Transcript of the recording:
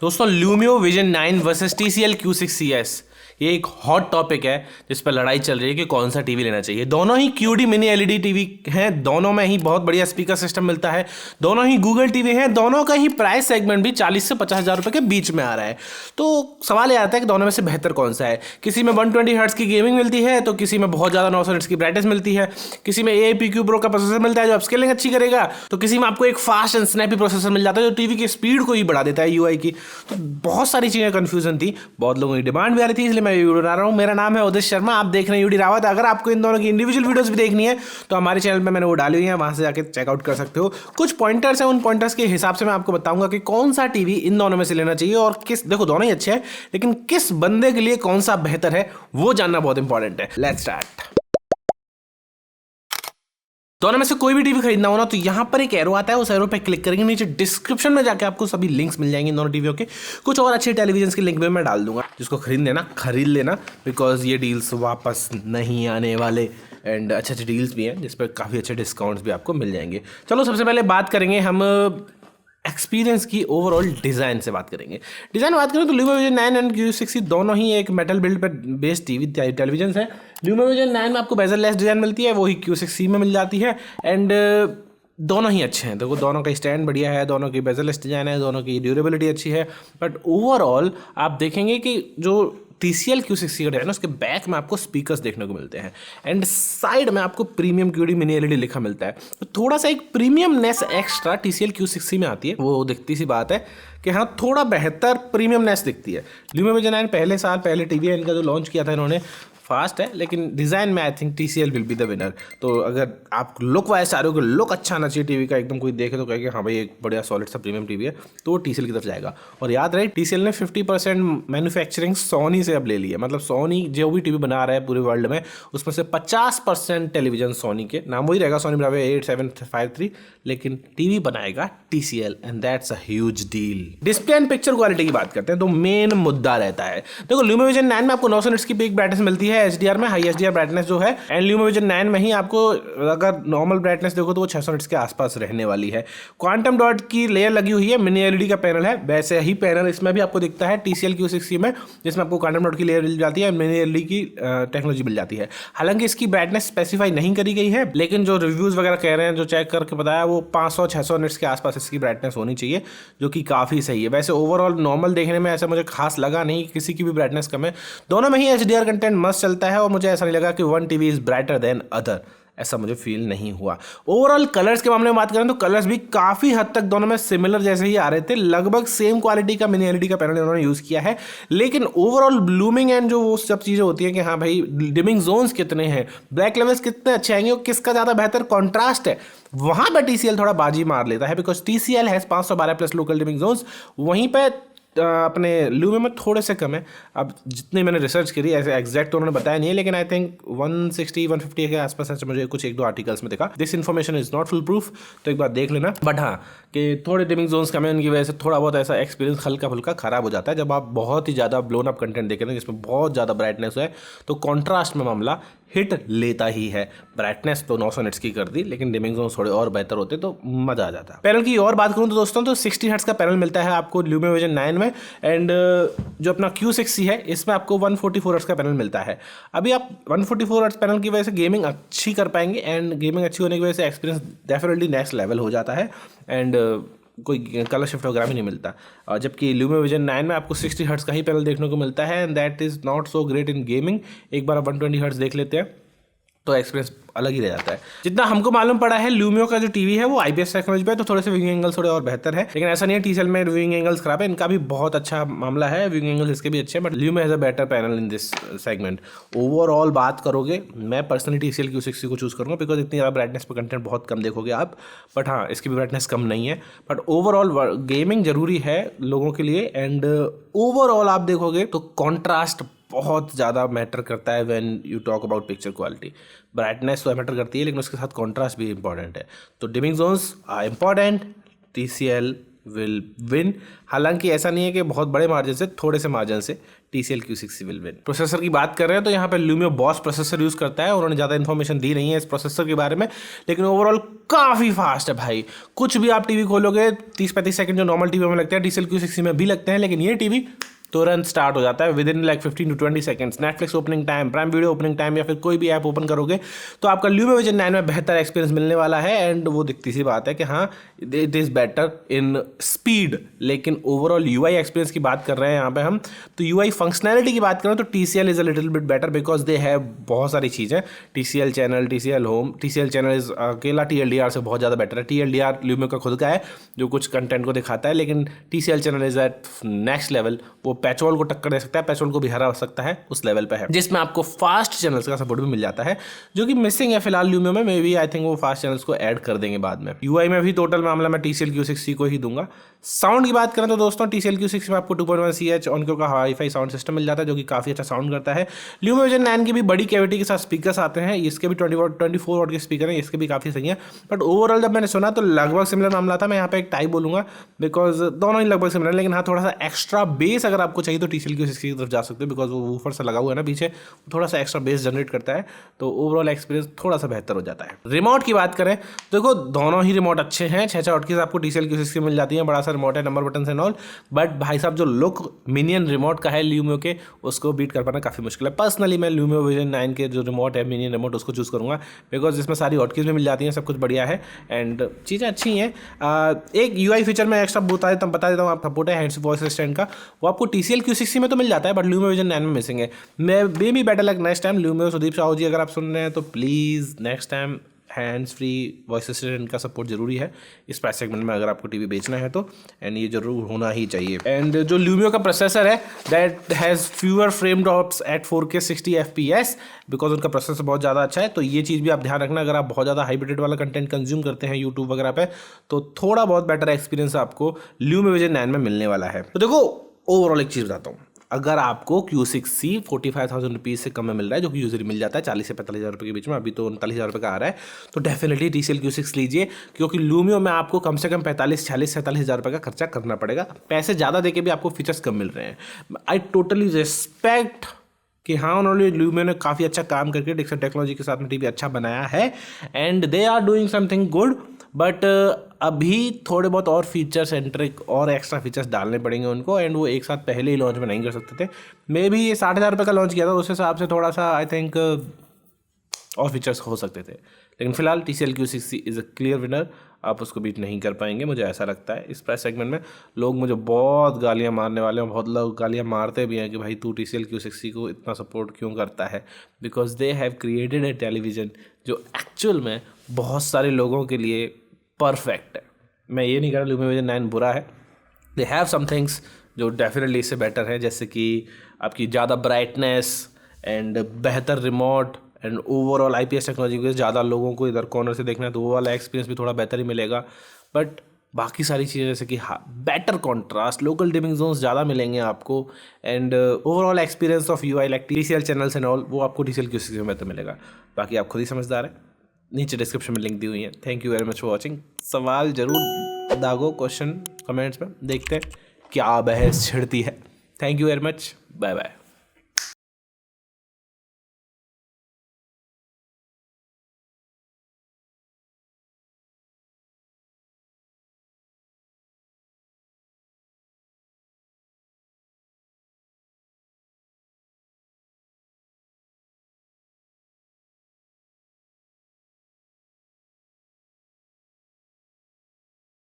दोस्तों ल्यूमियो vision 9 versus TCL Q6CS ये एक हॉट टॉपिक है जिस पर लड़ाई चल रही है कि कौन सा टीवी लेना चाहिए। दोनों ही QD मिनी LED टीवी हैं, दोनों में ही बहुत बढ़िया स्पीकर सिस्टम मिलता है, दोनों ही गूगल टीवी हैं, दोनों का ही प्राइस सेगमेंट भी 40 से 50 हज़ार रुपये के बीच में आ रहा है। तो सवाल ये आता है कि दोनों में से बेहतर कौन सा है। किसी में 120 हर्ट्ज की गेमिंग मिलती है तो किसी में बहुत ज़्यादा 900 हर्ट्ज की ब्राइटनेस मिलती है, किसी में AIPQ Pro का प्रोसेसर मिलता है जो अपस्केलिंग अच्छी करेगा, तो किसी में आपको एक फास्ट एंड स्नैपी प्रोसेसर मिल जाता है जो टीवी की स्पीड को ही बढ़ा देता है UI की। तो बहुत सारी चीज़ें कन्फ्यूजन थी, बहुत लोगों की डिमांड भी आ रही थी, इसलिए मैं वीडियो बना रहा हूँ। मेरा नाम है उदित शर्मा, आप देख रहे हैं UD रावत। अगर आपको इन दोनों की इंडिविजुअल वीडियोस भी देखनी है तो हमारे चैनल पे मैंने वो डाली हुई है, वहां से जाके चेकआउट कर सकते हो। कुछ पॉइंटर्स हैं, उन पॉइंटर्स के हिसाब से मैं आपको बताऊंगा कि कौन सा टीवी इन दोनों में से लेना चाहिए और किस, देखो दोनों ही अच्छे हैं लेकिन किस बंदे के लिए कौन सा बेहतर है वो जानना बहुत इंपॉर्टेंट है। Let's start. दोनों में से कोई भी टीवी खरीदना हो ना तो यहाँ पर एक एरो आता है, उस एरो पे क्लिक करेंगे, नीचे डिस्क्रिप्शन में जाके आपको सभी लिंक्स मिल जाएंगे इन दोनों टीवियों के। कुछ और अच्छे टेलीविजन के लिंक भी मैं डाल दूंगा, जिसको खरीदने ना खरीद लेना, बिकॉज ये डील्स वापस नहीं आने वाले एंड अच्छे अच्छे डील्स भी हैं जिस पर काफ़ी अच्छे डिस्काउंट्स भी आपको मिल जाएंगे। चलो सबसे पहले बात करेंगे हम एक्सपीरियंस की, ओवरऑल डिज़ाइन से बात करेंगे। डिज़ाइन बात करें तो ल्यूमियो विजन 9 एंड Q6 दोनों ही एक मेटल बिल्ड पर बेस्ड टीवी टेलीविजन है। ल्यूमियो विजन 9 में आपको बेजल लेस डिज़ाइन मिलती है, वही Q6C में मिल जाती है एंड दोनों ही अच्छे हैं। देखो दोनों का स्टैंड बढ़िया है, दोनों की बेजल लेस डिज़ाइन है, दोनों की ड्यूरेबिलिटी अच्छी है, बट ओवरऑल आप देखेंगे कि जो TCL Q6C का है ना उसके बैक में आपको स्पीकर्स देखने को मिलते हैं एंड साइड में आपको प्रीमियम QD मिनी LED लिखा मिलता है। तो थोड़ा सा एक प्रीमियमनेस एक्स्ट्रा TCL Q6C में आती है, वो दिखती सी बात है कि हाँ थोड़ा बेहतर प्रीमियमनेस दिखती है। ल्यूमियो विजन 9 पहले साल पहले टीवी है इनका जो लॉन्च किया था इन्होंने, फास्ट है लेकिन डिज़ाइन में I think TCL will be the winner. तो अगर आप लुक वाइज आ रहे हो कि लुक अच्छा आना चाहिए टीवी का, एकदम कोई देखे तो कहेगा हाँ भाई एक बढ़िया सॉलिड सा प्रीमियम टीवी है, तो वो TCL की तरफ जाएगा। और याद रहे TCL ने 50% मैन्युफैक्चरिंग सोनी से अब ले ली है, मतलब सोनी जो भी टीवी बना रहा है पूरे वर्ल्ड में उसमें से 50% टेलीविजन सोनी के, नाम वही रहेगा सोनी ब्रावो 8753, लेकिन टीवी बनाएगा TCL and that's a huge deal. Display and picture quality की बात करते हैं तो मेन मुद्दा रहता है। देखो ल्यूमियो विजन 9 में आपको 900 निट्स की पीक ब्राइटनेस मिलती है HDR में, हाई HDR ब्राइटनेस जो है, एंड ल्यूमियो विजन 9 में ही आपको अगर नॉर्मल ब्राइटनेस देखो तो वो 600 निट्स के आसपास रहने वाली है। क्वांटम डॉट की लेयर लगी हुई है, मिनी LED का पैनल है, वैसे ही पैनल इसमें भी आपको दिखता है TCL Q6C में, जिसमें आपको क्वांटम डॉट की लेयर मिल जाती है, मिनी LED की टेक्नोलॉजी मिल जाती है। हालांकि इसकी ब्राइटनेस स्पेसिफाई नहीं करी गई है, लेकिन जो रिव्यूज वगैरह कह रहे हैं, जो चेक करके बताया, वो 500-600 निट्स के आसपास इसकी ब्राइटनेस होनी चाहिए, जो कि काफ़ी सही है। वैसे ओवरऑल नॉर्मल देखने में ऐसा मुझे खास लगा नहीं, किसी की भी ब्राइटनेस कम है। दोनों में ही HDR कंटेंट मस्त चलता है और मुझे ऐसा नहीं लगा कि one TV is brighter then other, ऐसा मुझे फील नहीं हुआ। ओवरऑल कलर्स के मामले में बात करें तो कलर्स भी काफ़ी हद तक दोनों में सिमिलर जैसे ही आ रहे थे, लगभग सेम क्वालिटी का मिनी LED का पैनल इन्होंने यूज़ किया है, लेकिन ओवरऑल ब्लूमिंग एंड जो वो सब चीज़ें होती हैं कि हाँ भाई डिमिंग जोन्स कितने हैं, ब्लैक लेवल्स कितने अच्छे आएंगे और किसका ज़्यादा बेहतर कॉन्ट्रास्ट है, वहाँ पर TCL थोड़ा बाजी मार लेता है, because TCL has 512+ local dimming zones, वहीं पर अपने ल्यूमियो में थोड़े से कम है। अब जितनी मैंने रिसर्च करी, ऐसे एग्जैक्ट तो उन्होंने बताया नहीं है, लेकिन आई थिंक 160-150 के आसपास ऐसे मुझे कुछ एक दो आर्टिकल्स में देखा। This information is not full proof, तो एक बार देख लेना, बट हाँ कि थोड़े डिमिंग जोन्स कम है, उनकी वजह से थोड़ा बहुत ऐसा एक्सपीरियंस हल्का फुल्का खराब हो जाता है। जब आप बहुत ही ज़्यादा ब्लोन अप कंटेंट देखें जिसमें बहुत ज़्यादा ब्राइटनेस है तो कॉन्ट्रास्ट में मामला हिट लेता ही है। ब्राइटनेस तो 900 निट्स की कर दी, लेकिन डिमिंग जोन थोड़े और बेहतर होते तो मजा आ जाता। पैनल की और बात करूं तो दोस्तों तो 60 हर्ट्ज का पैनल मिलता है आपको ल्यूमियो विजन 9 में, एंड जो अपना Q6C है इसमें आपको 144 हर्ट्ज का पैनल मिलता है। अभी आप 144 हर्ट्ज पैनल की वजह से गेमिंग अच्छी कर पाएंगे, एंड गेमिंग अच्छी होने की वजह से एक्सपीरियंस डेफिनेटली नेक्स्ट लेवल हो जाता है, एंड कोई कलर शिफ्ट वगैरह भी नहीं मिलता। जबकि ल्यूमियो विजन 9 में आपको 60 हर्ट्ज का ही पैनल देखने को मिलता है, and that is not so great in gaming. एक बार आप 120 हर्ट्ज देख लेते हैं तो एक्सपीरियंस अलग ही रह जाता है। जितना हमको मालूम पड़ा है ल्यूमियो का जो टीवी है वो IPS टेक्नोलॉजी पे है, तो थोड़े से व्यूइंग एंगल्स थोड़े और बेहतर है, लेकिन ऐसा नहीं है TCL में व्यूइंग एंगल्स खराब है, इनका भी बहुत अच्छा मामला है, व्यूइंग एंगल्स इसके भी अच्छे हैं, but Lumio has a better panel in this segment. Overall बात करोगे मैं पर्सनली TCL Q6C को चूज़ करूँगा, बिकॉज इतनी ज़्यादा ब्राइटनेस पर कंटेंट बहुत कम देखोगे आप, बट हाँ इसकी भी ब्राइटनेस कम नहीं है, बट ओवरऑल गेमिंग जरूरी है लोगों के लिए, एंड ओवरऑल आप देखोगे तो कॉन्ट्रास्ट बहुत ज़्यादा मैटर करता है when you talk about picture quality. Brightness तो मैटर करती है लेकिन उसके साथ कॉन्ट्रास्ट भी इंपॉर्टेंट है, तो dimming zones are important, TCL will win. हालांकि ऐसा नहीं है कि बहुत बड़े मार्जिन से, थोड़े से मार्जिन से TCL Q60 will win. Processor की बात कर रहे हैं तो यहाँ पे Lumia बॉस प्रोसेसर यूज़ करता है। उन्होंने ज़्यादा इन्फॉर्मेशन दी नहीं है इस प्रोसेसर के बारे में, लेकिन ओवरऑल काफ़ी फास्ट है भाई। कुछ भी आप टीवी खोलोगे 30-35 सेकंड जो नॉर्मल टीवी में लगते हैं TCL Q60 में भी लगते हैं, लेकिन ये टीवी तुरंत स्टार्ट हो जाता है with in like 15 to 20 seconds. Netflix opening time, prime video opening time, या फिर कोई भी ऐप ओपन करोगे तो आपका Lumia Vision 9 में बेहतर एक्सपीरियंस मिलने वाला है। एंड वो दिखती सी बात है कि हाँ it is better in speed, लेकिन ओवरऑल UI एक्सपीरियंस की बात कर रहे हैं यहाँ पे हम, तो UI फंक्शनैलिटी की बात करें तो TCL is a little bit better because they have बहुत सारी चीज़ें। TCL channel, TCL home, TCL channel is अकेला TLDR से बहुत ज़्यादा बेटर है। TLDR Lumia का खुद का है जो कुछ कंटेंट को दिखाता है, लेकिन TCL channel is at next level. वो पैचोल को टक्कर दे सकता है, पैचोल को भी हरा सकता है, उस लेवल पे है, जिसमें आपको फास्ट चैनल्स का सपोर्ट भी मिल जाता है जो कि मिसिंग है फिलहाल Lumia में। मे बी आई थिंक वो फास्ट चैनल्स को ऐड कर देंगे बाद में। UI में भी टोटल मामला मैं TCL Q60 को ही दूंगा। साउंड की बात करें तो दोस्तों TCL Q60 में आपको 2.1 CH ऑनक्यू का हाई-फाई साउंड सिस्टम मिल जाता है जो कि काफ़ी अच्छा साउंड करता है। Lumia Vision 9 की भी बड़ी कैविटी के साथ स्पीकर्स आते हैं, इसके भी 24 वॉट के स्पीकर हैं, इसके भी काफ़ी सही है। बट ओवरऑल जब मैंने सुना तो लगभग सिमिलर मामला था। मैं यहाँ पे एक टाई बोलूँगा बिकॉज दोनों ही लगभग सिमिलर, लेकिन हाँ थोड़ा सा एक्स्ट्रा बेस अगर आपको चाहिए तो TCL Q60 की तरफ जा सकते हो बिकॉज वो वूफर से लगा हुआ है ना पीछे, थोड़ा सा एक्स्ट्रा बेस जनरेट करता है, तो ओवरऑल एक्सपीरियंस थोड़ा सा बेहतर हो जाता है। रिमोट की बात करें तो देखो दोनों ही रिमोट अच्छे हैं। 6 हॉटकीज आपको TCL Q60 मिल जाती है, बड़ा सा रिमोट है, number button and all. But भाई साहब जो लुक मिनियन रिमोट का है Lumia के, उसको बीट कर पाना काफ़ी मुश्किल है। पर्सनली मैं Lumia Vision 9 के जो रिमोट है, मिनियन रिमोट, उसको चूज़ करूँगा बिकॉज इसमें सारी हॉटकीज भी मिल जाती हैं, सब कुछ बढ़िया है एंड चीज़ें अच्छी हैं। एक UI फीचर मैं एक्स्ट्रा बता देता हूँ, आप सपोर्ट है हैंड्स वॉइस असिस्टेंट का, वो आपको TCL Q60 में तो मिल जाता है बट Lumia Vision 9 में मिसिंग है। मैं बी बेटर लग next time Lumia। Sudeep Sahu ji अगर आप सुन रहे हैं तो please next time hands free voice assistant का सपोर्ट जरूरी है इस प्राइस सेगमेंट में अगर आपको टीवी बेचना है तो, एंड ये जरूर होना ही चाहिए। एंड जो Lumia का प्रोसेसर है that has fewer frame drops at 4K 60 FPS because उनका प्रोसेसर बहुत ज़्यादा अच्छा है। तो ये चीज़ भी आप ध्यान रखना, अगर आप बहुत ज़्यादा हाई बिटेड वाला कंटेंट कंज्यूम करते हैं यूट्यूब वगैरह पे तो थोड़ा बहुत बेटर एक्सपीरियंस आपको Lumia Vision 9 में मिलने वाला है। तो देखो ओवरऑल एक चीज़ बताता हूँ, अगर आपको Q60 45,000 रुपीज़ से कम में मिल रहा है जो कि यूजली मिल जाता है 40 से 45,000 रुपये के बीच में, अभी तो 39,000 रुपये का आ रहा है, तो डेफिनेटली TCL Q60 लीजिए क्योंकि Lumia में आपको कम से कम 45-46-47,000 रुपये का खर्चा करना पड़ेगा। पैसे ज़्यादा देके भी आपको फीचर्स कम मिल रहे हैं। आई टोटली रिस्पेक्ट कि हाँ उन्होंने Lumia ने काफ़ी अच्छा काम करके डिक्सन टेक्नोलॉजी के साथ में टीवी अच्छा बनाया है and they are doing something good, but अभी थोड़े बहुत और फीचर्स एंट्रिक और एक्स्ट्रा फीचर्स डालने पड़ेंगे उनको एंड वो एक साथ पहले ही लॉन्च में नहीं कर सकते थे। मे भी ये 60,000 रुपये का लॉन्च किया था, उस हिसाब से थोड़ा सा आई थिंक और फीचर्स हो सकते थे, लेकिन फिलहाल TCL Q60 is a clear winner. आप उसको बीट नहीं कर पाएंगे, मुझे ऐसा लगता है। इस प्राइस सेगमेंट में लोग मुझे बहुत गालियां मारने वाले हैं, बहुत लोग गालियां मारते भी हैं कि भाई तू TCL Q60 को इतना सपोर्ट क्यों करता है, because they have created a television जो एक्चुअल में बहुत सारे लोगों के लिए परफेक्ट है। मैं ये नहीं कह रहा Lumia Vision 9 बुरा है, दे हैव सम थिंग्स जो डेफिनेटली इससे बेटर है, जैसे कि आपकी ज़्यादा ब्राइटनेस एंड बेहतर remote and overall IPS technology के ज़्यादा लोगों को इधर कॉर्नर से देखना है तो वो वाला एक्सपीरियंस भी थोड़ा बेहतर ही मिलेगा। बट बाकी सारी चीज़ें जैसे कि हाँ better contrast, local dimming zones ज़्यादा मिलेंगे आपको and overall experience of UI like TCL channels and all वो आपको TCL Q60 में बेहतर मिलेगा। बाकी आप खुद ही समझदार हैं, नीचे डिस्क्रिप्शन में लिंक दी हुई है। Thank you very much for watching. सवाल जरूर दागो क्वेश्चन कमेंट्स में, देखते हैं क्या बहस छिड़ती है। Thank you very much, bye bye.